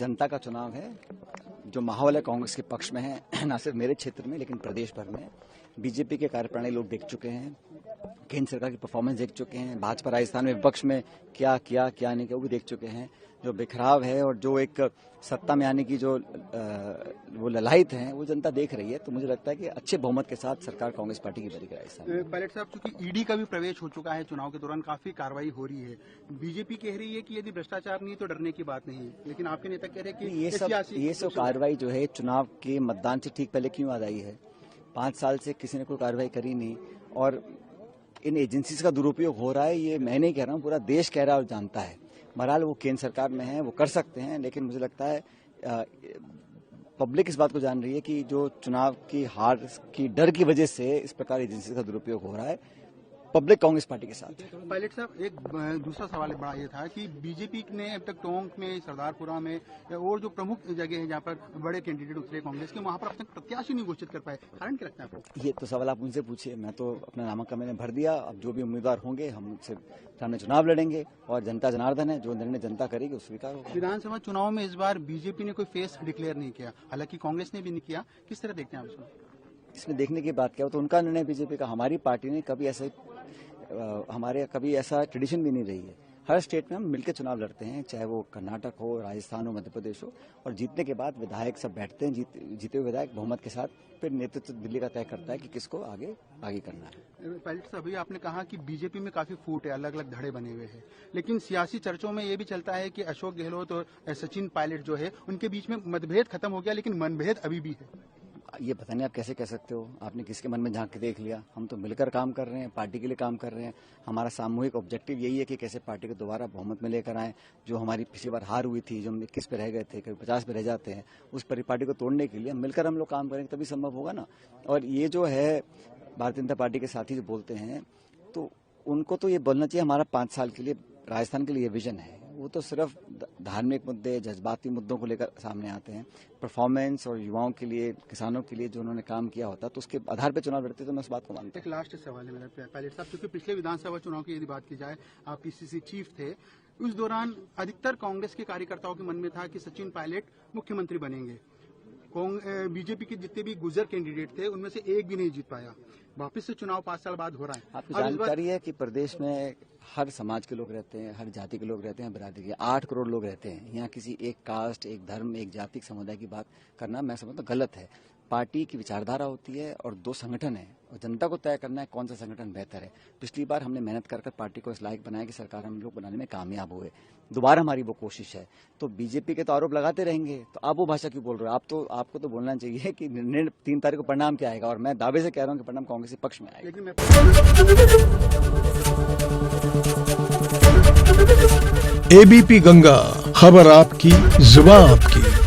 जनता का चुनाव है। जो माहौल है कांग्रेस के पक्ष में है, न सिर्फ मेरे क्षेत्र में लेकिन प्रदेश भर में। बीजेपी के कार्यप्रणाली लोग देख चुके हैं, केंद्र सरकार की परफॉर्मेंस देख चुके हैं, भाजपा राजस्थान में विपक्ष में क्या किया क्या नहीं किया वो भी देख चुके हैं। जो बिखराव है और जो एक सत्ता में आने की जो वो ललायत है वो जनता देख रही है। तो मुझे लगता है कि अच्छे बहुमत के साथ सरकार कांग्रेस पार्टी की बनेगी राजस्थान। पायलट साहब, चूंकि ईडी का भी प्रवेश हो चुका है चुनाव के दौरान, काफी कार्रवाई हो रही है। बीजेपी कह रही है कि यदि भ्रष्टाचार नहीं तो डरने की बात नहीं है, लेकिन आपके नेता कह रहे हैं कि ये सब कार्रवाई जो है चुनाव के मतदान से ठीक पहले क्यों याद आई है? 5 साल से किसी ने कोई कार्रवाई करी नहीं और इन एजेंसीज का दुरुपयोग हो रहा है। ये मैं नहीं कह रहा हूँ, पूरा देश कह रहा है और जानता है। बहरहाल वो केंद्र सरकार में है, वो कर सकते हैं, लेकिन मुझे लगता है पब्लिक इस बात को जान रही है कि जो चुनाव की हार की डर की वजह से इस प्रकार एजेंसी का दुरुपयोग हो रहा है। पब्लिक कांग्रेस पार्टी के साथ। पायलट साहब, एक दूसरा सवाल बड़ा ये था कि बीजेपी ने अब तक टोंक में, सरदारपुरा में और जो प्रमुख जगह है जहाँ पर बड़े कैंडिडेट उतरे कांग्रेस के, वहाँ पर अब तक प्रत्याशी नहीं घोषित कर पाए। कारण क्या लगता है आपको? ये तो सवाल आप मुझसे पूछिए, मैं तो अपना नामांकन मैंने भर दिया। अब जो भी उम्मीदवार होंगे हम उनसे सामने चुनाव लड़ेंगे और जनता जनार्दन है, जो निर्णय जनता करेगी उस स्वीकार होगा। विधानसभा चुनाव में इस बार बीजेपी ने कोई फेस डिक्लेयर नहीं किया, हालांकि कांग्रेस ने भी नहीं किया। किस तरह देखते हैं आप इसको? इसमें देखने की बात क्या हो, तो उनका निर्णय बीजेपी का। हमारी पार्टी ने कभी ऐसा ट्रेडिशन भी नहीं रही है। हर स्टेट में हम मिलकर चुनाव लड़ते हैं, चाहे वो कर्नाटक हो, राजस्थान हो, मध्य प्रदेश हो, और जीतने के बाद विधायक सब बैठते हैं, जीते हुए विधायक बहुमत के साथ फिर नेतृत्व दिल्ली का तय करता है कि किसको आगे करना है। पायलट साहब, अभी आपने कहा कि बीजेपी में काफी फूट है, अलग अलग धड़े बने हुए हैं, लेकिन सियासी चर्चों में ये भी चलता है कि अशोक गहलोत और सचिन पायलट जो है उनके बीच में मतभेद खत्म हो गया, लेकिन मनभेद अभी भी है। ये पता नहीं आप कैसे कह सकते हो? आपने किसके मन में झांक के देख लिया? हम तो मिलकर काम कर रहे हैं, पार्टी के लिए काम कर रहे हैं। हमारा सामूहिक ऑब्जेक्टिव यही है कि कैसे पार्टी को दोबारा बहुमत में लेकर आए। जो हमारी पिछली बार हार हुई थी, जो हम 21 पे रह गए थे, कभी 50 पे रह जाते हैं, उस पार्टी को तोड़ने के लिए मिलकर हम लोग काम करेंगे तभी संभव होगा ना। और ये जो है भारतीय जनता पार्टी के साथी जो बोलते हैं, तो उनको तो ये बोलना चाहिए हमारा 5 साल के लिए राजस्थान के लिए विजन है। वो तो सिर्फ धार्मिक मुद्दे, जज्बाती मुद्दों को लेकर सामने आते हैं। परफॉर्मेंस और युवाओं के लिए, किसानों के लिए जो उन्होंने काम किया होता तो उसके आधार पर चुनाव लड़ते, तो मैं उस बात को मानता हूं। एक लास्ट सवाल है मेरा पायलट साहब, क्योंकि पिछले विधानसभा चुनाव की यदि बात की जाए, आप पीसीसी चीफ थे, उस दौरान अधिकतर कांग्रेस के कार्यकर्ताओं के मन में था कि सचिन पायलट मुख्यमंत्री बनेंगे। बीजेपी के जितने भी गुजर कैंडिडेट थे उनमें से एक भी नहीं जीत पाया। वापस से चुनाव 5 साल बाद हो रहा है। आपको जानकारी है कि प्रदेश में हर समाज के लोग रहते हैं, हर जाति के लोग रहते हैं, बिरादरी के 8 करोड़ लोग रहते हैं। यहाँ किसी एक कास्ट, एक धर्म, एक जाति समुदाय की बात करना मैं समझता हूं गलत है। पार्टी की विचारधारा होती है और 2 संगठन है और जनता को तय करना है कौन सा संगठन बेहतर है। पिछली बार हमने मेहनत कर पार्टी को इस लायक बनाया कि सरकार हम लोग बनाने में कामयाब हुए। दोबारा हमारी वो कोशिश है। तो बीजेपी के तो आरोप लगाते रहेंगे, तो आप वो भाषा क्यों बोल रहे हो? आपको तो बोलना चाहिए कि 3 तारीख को परिणाम क्या आएगा, और मैं दावे से कह रहा हूँ कि परिणाम कांग्रेस के पक्ष में आएगा। एबीपी गंगा, खबर आपकी, जुबान आपकी।